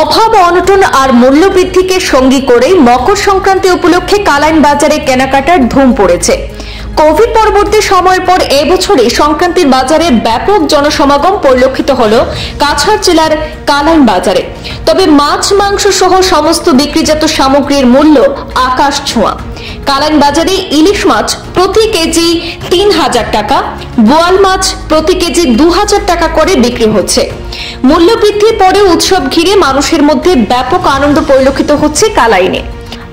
অভাব অনটন আর মূল্যবৃদ্ধিকে সঙ্গী করেই মকর সংক্রান্তি উপলক্ষে কালাইন বাজারে কেনাকাটার ধুম পড়েছে। কোভিড পরবর্তী সময়ের পর এবছরে সংক্রান্তির বাজারে ব্যাপক জনসমাগম পরিলক্ষিত হলো কাছাড় জেলার কালাইন বাজারে। তবে মাছ মাংস সহ সমস্ত বিক্রিজাত সামগ্রীর মূল্য আকাশ ছোঁয়া। কালাইন বাজারে ইলিশ মাছ প্রতি কেজি ৩,০০০ টাকা, বোয়াল মাছ প্রতি কেজি ২,০০০ টাকা করে বিক্রি হচ্ছে। মূল্যবৃদ্ধির পরে উৎসব ঘিরে মানুষের মধ্যে ব্যাপক আনন্দ পরিলক্ষিত হচ্ছে কালাইনে।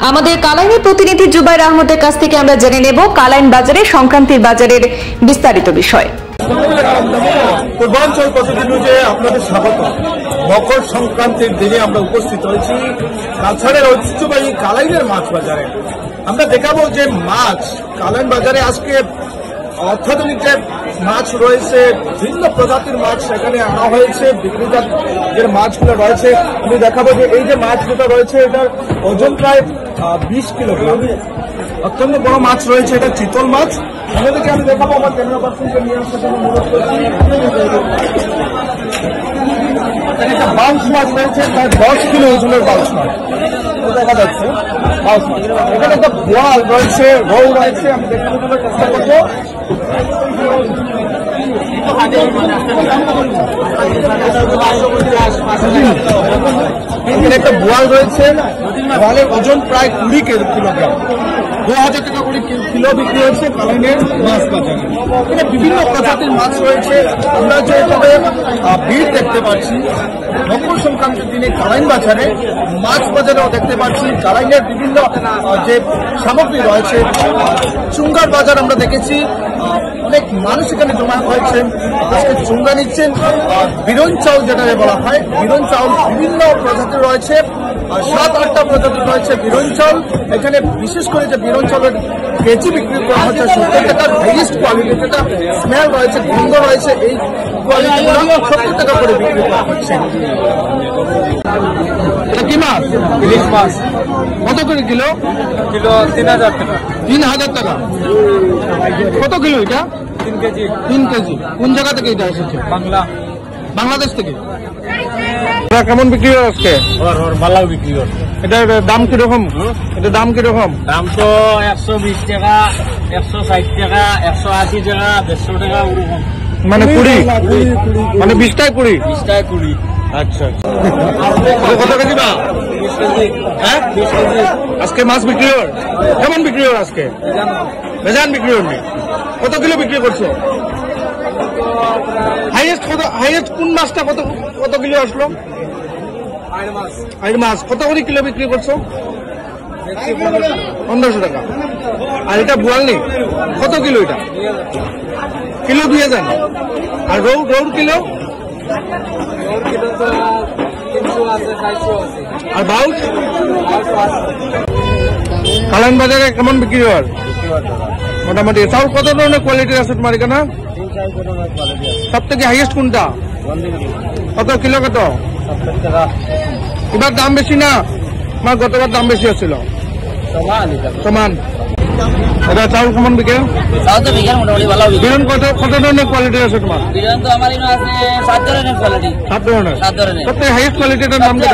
আমাদের কালাইনের প্রতিনিধি জুবাইর আহমদের কাছ থেকে আমরা জেনে নেব কালাইন বাজারে সংক্রান্তির বাজারের বিস্তারিত বিষয়। পূর্বাঞ্চল প্রতিনিধি আপনাদের স্বাগত। মকর সংক্রান্তির দিনে আমরা উপস্থিত হয়েছি কাছাড়ের ঐতিহ্যবাহী কালাইনের মাছ বাজারে। আমরা দেখাবো যে মাছ কালাইন বাজারে আজকে অত্যাধুনিক যে মাছ রয়েছে, ভিন্ন প্রজাতির মাছ সেখানে আনা হয়েছে। বিক্রিজাত যে মাছগুলো রয়েছে আমি দেখাবো যে এই যে মাছ যেটা রয়েছে এটার ওজন প্রায় 20 কিলোগ্রাম। অত্যন্ত বড় মাছ রয়েছে, এটা চিতল মাছ। আমাদেরকে আমি দেখাবো আমার ক্যামেরা পার্সনকে নিয়ে আসার জন্য অনুরোধ করছি। একটা বাউন্স মাছ রয়েছে, প্রায় 10 কিলো ওজনের বাউন্স মাছ দেখা যাচ্ছে। বাউন্স মাছ এখানে একটা বোয়াল রয়েছে, রৌ রয়েছে, আমি দেখানোর জন্য চেষ্টা করবো। এখানে একটা বোয়াল রয়েছে, বোয়ালের ওজন প্রায় 20 কিলোগ্রাম। ২,০০০ টাকা করে কিলো বিক্রি হচ্ছে কালাইনের মাছ বাজারে। এখানে বিভিন্ন প্রজাতির মাছ রয়েছে। আমরা যেভাবে ভিড় দেখতে পাচ্ছি মকর সংক্রান্তির দিনে কালাইন বাজারে, মাছ বাজারেও দেখতে পাচ্ছি কালাইনের বিভিন্ন যে সামগ্রী রয়েছে। চুঙ্গার বাজার আমরা দেখেছি, অনেক মানুষ এখানে জমা হয়েছে, আজকে চুঙ্গা নিচ্ছেন। বিরন চাউল যেটা বলা হয়, বিরন চাউল বিভিন্ন প্রজাতির রয়েছে, 7-8টা প্রজাতির রয়েছে বিরন চাউল। এখানে বিশেষ করে যে বিরন চাউলের কেজি বিক্রি করা হচ্ছে 70 টাকার হাইয়েস্ট কোয়ালিটি, যেটা স্মেল রয়েছে, গন্ধ রয়েছে, এই কোয়ালিটিগুলো 70 টাকা করে বিক্রি করা হচ্ছে। এটা কি মাছ? ইলিশ মাছ। কত করে কিলো? কিলো 3,০০০ টাকা। 3,০০০ টাকা। কত কিলো এটা? 3 কেজি। 3 কেজি। কোন জায়গা থেকে এটা এসেছে? বাংলাদেশ থেকে। কেমন বিক্রি হয় আজকে? ভালো বিক্রি হয়। এটার দাম কিরকম? এটার দাম কিরকম? দাম তো 120 টাকা, 160 টাকা, 180 টাকা, 150 টাকা ওরকম। মানে 20? মানে 20 টাকা 20? 20 টাকা 20। আচ্ছা। কত কেজি বা? 20 কেজি। হ্যাঁ 20 কেজি। আজকে মাছ বিক্রি হয় কেমন বিক্রি হয় আজকে? বেজান বিক্রি হয়নি। কত কিলো বিক্রি করছো? হাইয়েস্ট কোন মাছটা কত কিলো আসলো? আইড় মাছ। কত করে কিলো বিক্রি করছো? 1500 টাকা। আর এটা বোয়াল নেই, কত কিলো এটা? কিলো 2000। আর রৌর কিলো? আর বাউস? কালাইন বাজারে কেমন বিক্রি হয়? মোটামুটি। চাউল কত ধরনের কোয়ালিটির আছে তোমার এখানে? সব থেকে হাইয়েস্ট কোনটা? কত কিলো? কত? এবার দাম বেশি না? আমার গতবার দাম বেশি ছিল। সমান। এটা চাউল কেমন বিকে? চাউল তো বিকেল মোটামুটি ভালো বিকে। বিরন কত ধরনের কোয়ালিটি আছে তোমার? বিরন তো আমার এখানে আছে 7 ধরনের কোয়ালিটি। 7 ধরনের? 7 ধরনের। সবথেকে হাইয়েস্ট কোয়ালিটিটার নাম কি?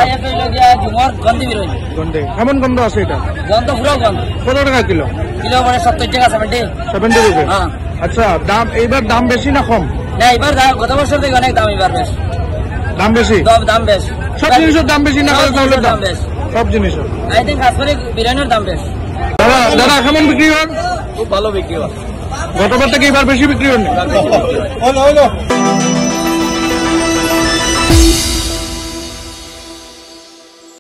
ঝুমর গন্ধি বিরন। গন্ধে। কেমন গন্ধ আছে এটা? গন্ধ পুরো গন্ধ। কত টাকা কিলো? কিলো মানে 70 টাকা। 70 রুপি। হ্যাঁ। আচ্ছা, দাম এইবার দাম বেশি না কম? না এবার গত বছর থেকে অনেক দাম, এবার বেশ দাম বেশি। দাম বেশ। সব জিনিসের দাম বেশি না? চাউলের দাম বেশ। সব জিনিসের। আই থিঙ্ক খাস করে বিরিয়ানির দাম বেশ। দাদা কেমন বিক্রি হয়? খুব ভালো বিক্রি হয়। গতবার থেকে এবার বেশি বিক্রি হয়নি?